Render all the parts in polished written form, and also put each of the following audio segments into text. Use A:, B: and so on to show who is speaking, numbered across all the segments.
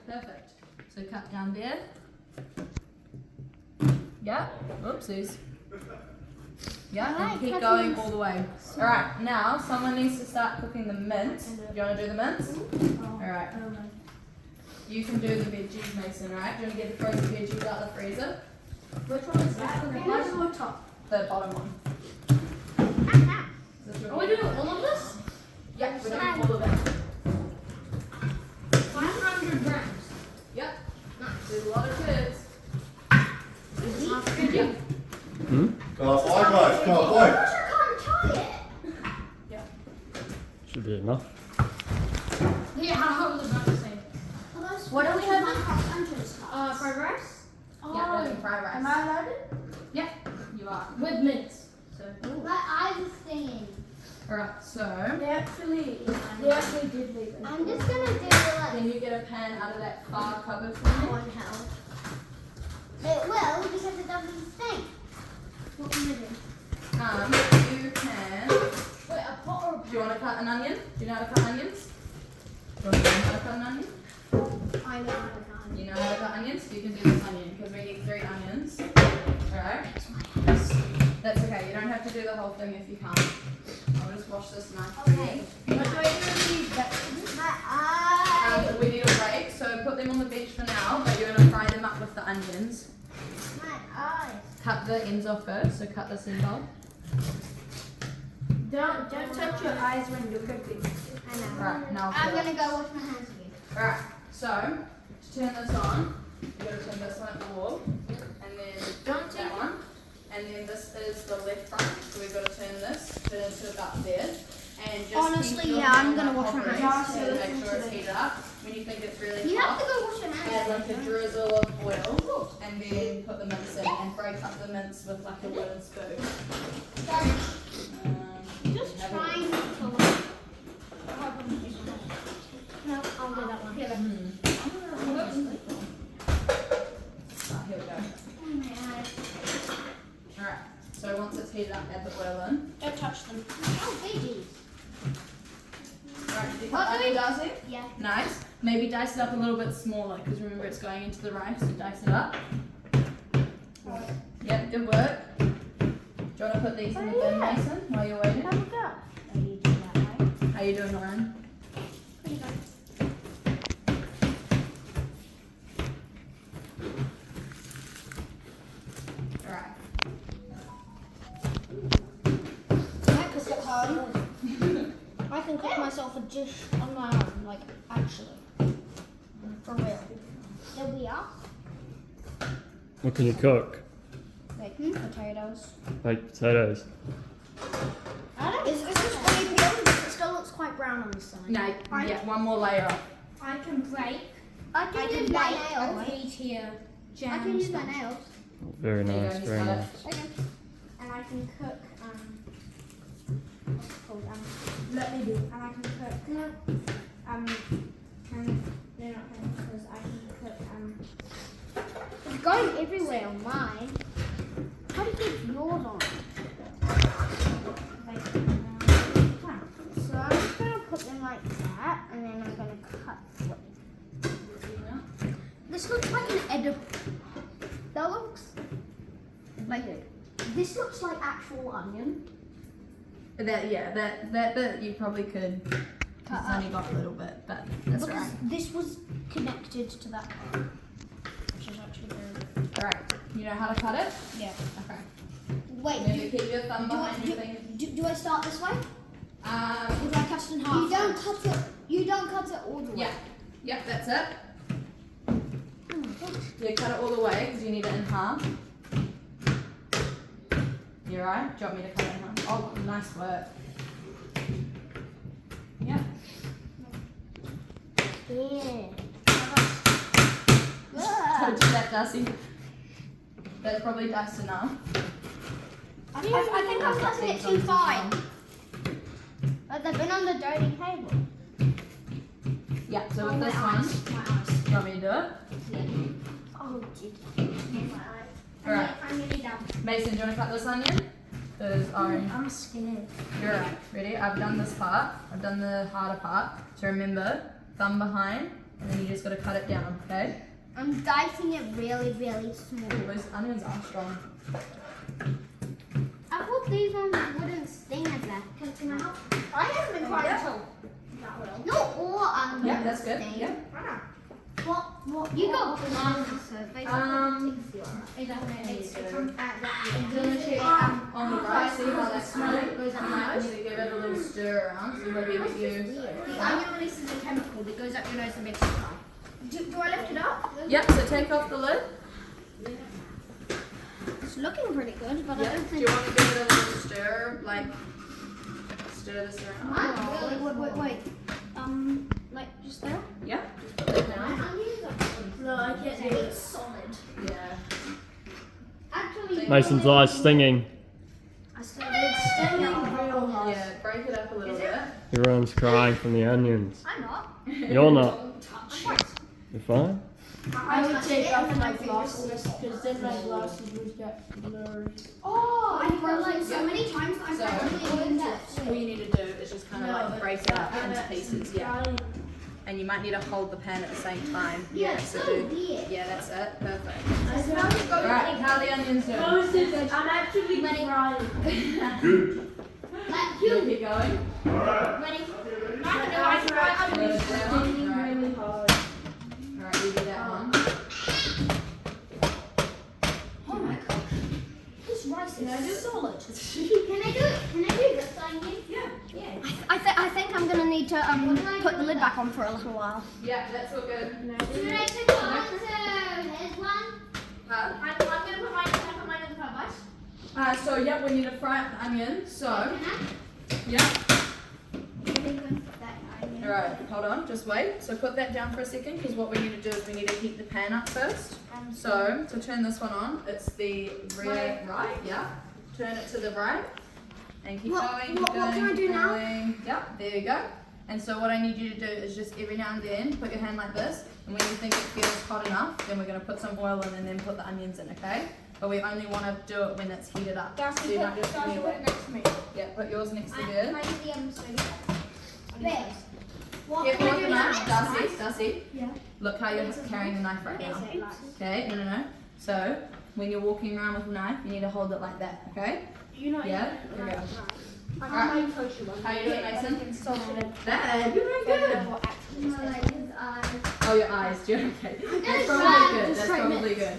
A: perfect. So cut down there. Yeah, oopsies. Yeah, and keep going all the way. Alright, now someone needs to start cooking the mince. Do you want to do the mince? Alright. You can do the veggies, Mason, right? Do you want to get the frozen veggies out of the freezer?
B: Which one is that? The bottom or top?
A: The bottom one.
B: Are we doing all of this?
A: Yeah, we're doing all of it.
B: 500 grams.
A: Yep. There's a lot of kids.
B: Yeah.
C: Can't fly, guys, can't fly.
B: I can't tie it.
A: Yeah.
D: Should be enough.
B: Yeah, I was about to say.
E: What do we have?
B: Fried rice?
A: Yeah, we're doing fried rice.
E: Am I allowed it?
A: Yeah, you are.
B: With mince.
A: So,
E: My eyes are stinging.
A: alright, so
B: They actually did leave it.
E: I'm just gonna do like
A: can you get a pan out of that far cupboard for me?
E: one hell. It will because it doesn't stink. What can I do?
A: You can.
B: Wait, a pot or a
A: Do you want to cut an onion? Do you know how to cut onions? Do you want to learn how to cut an onion?
E: I know how to cut.
A: You know how to cut onions? You can do this onion because we need 3 onions. Alright? That's okay. You don't have to do the whole thing if you can't. I'll just wash this knife for
E: Okay.
A: you.
B: What do I do with vegetables?
E: My eyes.
A: We need a break, so put them on the bench for now, but you're going to fry them up with the onions.
E: My eyes.
A: Cut the ends off first, so cut this end off.
B: Don't touch your eyes when you're cooking.
E: I know.
A: Right, now
E: I'm
A: for-
E: gonna go wash my hands again.
A: Alright, so to turn this on, you gotta turn this one at the wall, and then
B: Don't take
A: that one, and then this is the left front, so we've got to turn it to about there. And just
E: Honestly,
A: keep your
E: yeah, I'm
A: hand
E: gonna
A: up
E: wash my
A: hovering
E: hands.
A: to make sure it's heated up. When you think it's really
E: You have
A: hot,
E: to go wash your
A: add like a
E: hands.
A: drizzle of oil, and then put the mince in, and break up the mince with like a wooden spoon.
E: Just
A: have it-
E: trying to like. No, I'll do that one.
A: Here we go.
E: Oh my eyes.
A: Alright, so once it's heated up, add the oil in.
B: Don't touch them.
E: Oh, veggies.
A: Alright, did you
E: What
A: cut
E: do we-
A: onion, Darcy?
E: Yeah.
A: Nice. Maybe dice it up a little bit smaller because remember it's going into the rice, so dice it up. Yep, good work. Do you want to put these in the bin, Mason, while you're waiting?
E: Have a go. Are you doing that right?
A: How you doing, Lauren?
E: Pretty good.
A: Alright.
B: I cook at home. I can cook myself a dish on my own, like actually. For real.
E: There we are.
D: What can you cook?
B: Like potatoes.
D: Like potatoes.
B: Is this already peeled? It still looks quite brown on the side.
A: No, yeah, one more layer up.
B: I can break.
E: I can use my nails.
B: Heat here.
E: I can use my nails.
D: Very
A: There you
D: nice,
A: go, he's
D: very
A: got
D: nice.
E: Okay.
B: And I can cook what's it called? Let me do. And I can cook no, not because I can cook
E: It's going everywhere on mine. How do you get yours on?
B: like
E: So I'm just gonna put them like that, and then I'm gonna cut.
B: this looks like an edible.
E: That looks
B: Like this looks like actual onion.
A: That bit you probably could. It's only got a little bit, but that's
B: Because
A: alright.
B: this was connected to that part, which is actually very good.
A: Alright, you know how to cut it?
B: Yeah.
A: Okay.
B: Wait,
A: Maybe keep your thumb behind your thing.
B: do I start this way? Or
A: Um,
B: do I cut it in half?
E: you don't cut it. You don't cut it all the way.
A: yeah. Yep, that's it.
E: Oh my gosh.
A: You cut it all the way because you need it in half. You alright? Do you want me to cut it in half? Oh, nice work. Yeah.
E: Yeah.
A: Don't do that, Darcy. That's probably diced enough.
E: I think I'm cutting it too fine. But they've been on the dirty table.
A: Yeah, so
B: Oh,
A: with
B: my
A: this
B: eyes.
A: one,
B: My eyes.
A: you want me to do it?
E: Oh, gee.
A: Alright.
E: I'm nearly done.
A: Mason, do you want to cut this onion? Because
B: I'm scared.
A: you're right. Ready? I've done this part. I've done the harder part. So remember, thumb behind, and then you just gotta cut it down, okay?
E: I'm dicing it really, really small.
A: Those onions are strong.
E: I thought these ones wouldn't sting as that. Can I help?
B: I haven't been quite until that well.
E: Not all onions
A: Yeah, that's good.
E: sting.
A: Yeah.
E: What? You got bananas, so they
B: It doesn't. It's on
A: On the right, see how that smells? Goes up my nose. Give it a little stir around. So maybe if you.
B: The onion releases a chemical that goes up your nose and makes you cry. Do I lift it up?
A: Yep. So take off the lid.
B: It's looking pretty good, but I
A: Yep.
B: don't
A: Do
B: think.
A: you want to give it a little stir, like stir this around?
B: Oh, wait. Like just there?
A: Yeah. Just put it down.
B: No, I can't do it. It's solid.
A: Yeah.
E: Actually,
D: Mason's eyes stinging.
B: I still it's staying real hard.
A: Yeah. Break it up a little bit.
D: Everyone's crying from the onions.
B: I'm not.
D: You're not. You're fine?
F: I would take off my glasses because then my glasses would get blurry.
B: Oh, I feel like so many times that
A: So-
B: I've probably doing that.
A: All you need to do is just kind of like break it up into pieces. Yeah. And you might need to hold the pan at the same time. Yeah. So do. Yeah, that's it. Perfect. Alright, how are the onions doing?
F: I'm actually crying.
C: Good.
A: You'll keep going.
C: Alright.
E: ready?
A: Slow it down. Alright.
F: Really hard.
A: Alright, you do that one.
B: Oh my gosh. This rice is solid.
E: Can I do it? Can I do this onion?
B: I think I'm gonna need to put the lid back on for a little while.
A: Yeah, that's all good.
E: Should I take one? There's one.
A: Huh?
E: I'm gonna put mine in the front box.
A: So yeah, we need to fry up the onion. So
E: Can
A: yeah.
E: I?
A: Alright, hold on, just wait. So put that down for a second because what we need to do is we need to heat the pan up first. So to turn this one on, it's the rear right, yeah. Turn it to the right and keep going, keep
B: what
A: going,
B: can I do
A: keep
B: now?
A: going. Yep, there you go. And so what I need you to do is just every now and then put your hand like this, and when you think it feels hot enough, then we're gonna put some oil in and then put the onions in, okay? But we only want to do it when it's heated up. So you're not just gonna wait.
B: next to me.
A: Yeah, put yours next to
E: Can
A: yours.
E: I do the spaghetti? There. What
A: Careful
E: can I
A: with
E: do
A: the
E: now?
A: knife, Darcy.
E: Yeah.
A: Look how you're carrying the knife right now. Okay, no. So when you're walking around with a knife, you need to hold it like that, okay?
F: You know.
A: Yeah? Here we go.
F: I
A: Alright.
F: might coach you one.
A: How you doing, Mason? Bad. You're doing good.
E: No, like his eyes.
A: Oh, your eyes. You're okay. That's
E: try
A: probably good.
E: to
A: That's
E: straighten
A: probably
E: it.
A: good.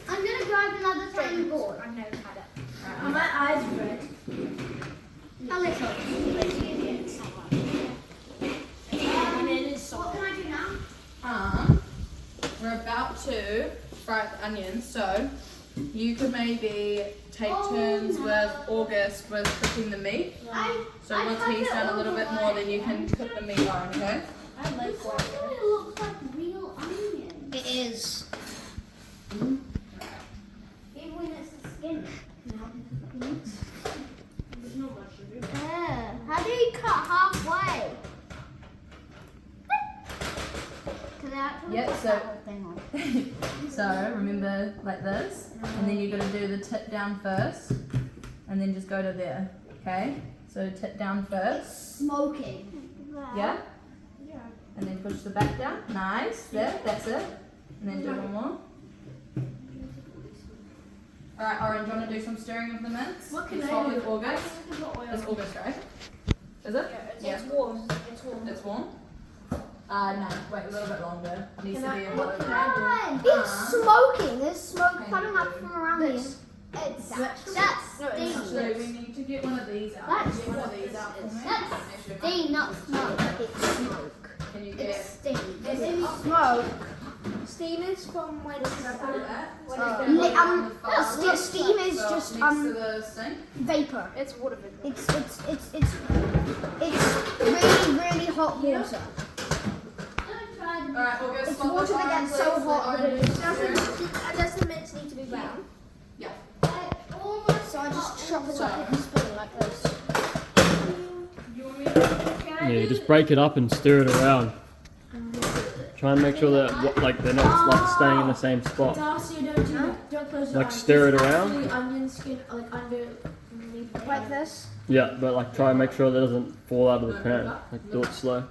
E: I'm gonna grab another tiny board.
B: I've never had it.
F: Are my eyes red?
E: A little.
B: And it is
E: What can I do now?
A: We're about to fry up the onions, so you could maybe take turns with August with cooking the meat. So
E: I
A: once
E: cut
A: he's
E: it
A: done a
E: all
A: little
E: the
A: bit more, then you can cook the meat on, okay?
F: I like
E: This one
F: that.
E: really looks like real onions.
B: It is.
E: Even when it's the skin.
F: There's no much to do.
E: How do you cut halfway? Can I actually
A: Yeah,
E: put
A: so-
E: that whole thing on?
A: So remember like this, and then you're gonna do the tip down first, and then just go to there, okay? So tip down first,
E: Smoking.
A: yeah? And then push the back down, nice, there, that's it. And then do one more. Alright, Oren, do you wanna do some stirring of the mince?
F: What can I
A: Start
F: do?
A: with August. It's August, right? Is it?
F: It's warm. It's warm.
A: It's warm? No, wait a little bit longer. Needs to be a little bit.
E: It's smoking. There's smoke coming up from around this. That's
A: So
E: steam.
A: we need to get one of these out.
E: That's
A: Get one of these out for me.
E: That's
A: Make sure-
E: steam, not smoke. It's smoke.
A: Can you
E: It's
A: get
E: steam.
A: It's
E: smoke.
B: Steam is from when it's
E: Steam is
A: next
E: just
A: to the sink.
B: vapor. It's water vapor.
E: It's really really hot water.
A: Alright, August.
E: It's
A: swap
E: water
A: the
E: that
A: arm,
E: gets so
A: please.
E: hot that
A: The
E: it
A: orange
B: Does the mince need to be brown?
A: Yeah.
B: So I just chop it up with a spoon like this.
A: You want me to
D: Yeah, you just break it up and stir it around. Try and make sure that like they're not like staying in the same spot.
F: Darcy, don't do that. Don't close your
D: Like
F: eyes.
D: stir it
F: There's
D: around?
F: actually onion skin like underneath.
B: Like this.
D: Yeah, but like try and make sure that it doesn't fall out of the pan. Like do it slow.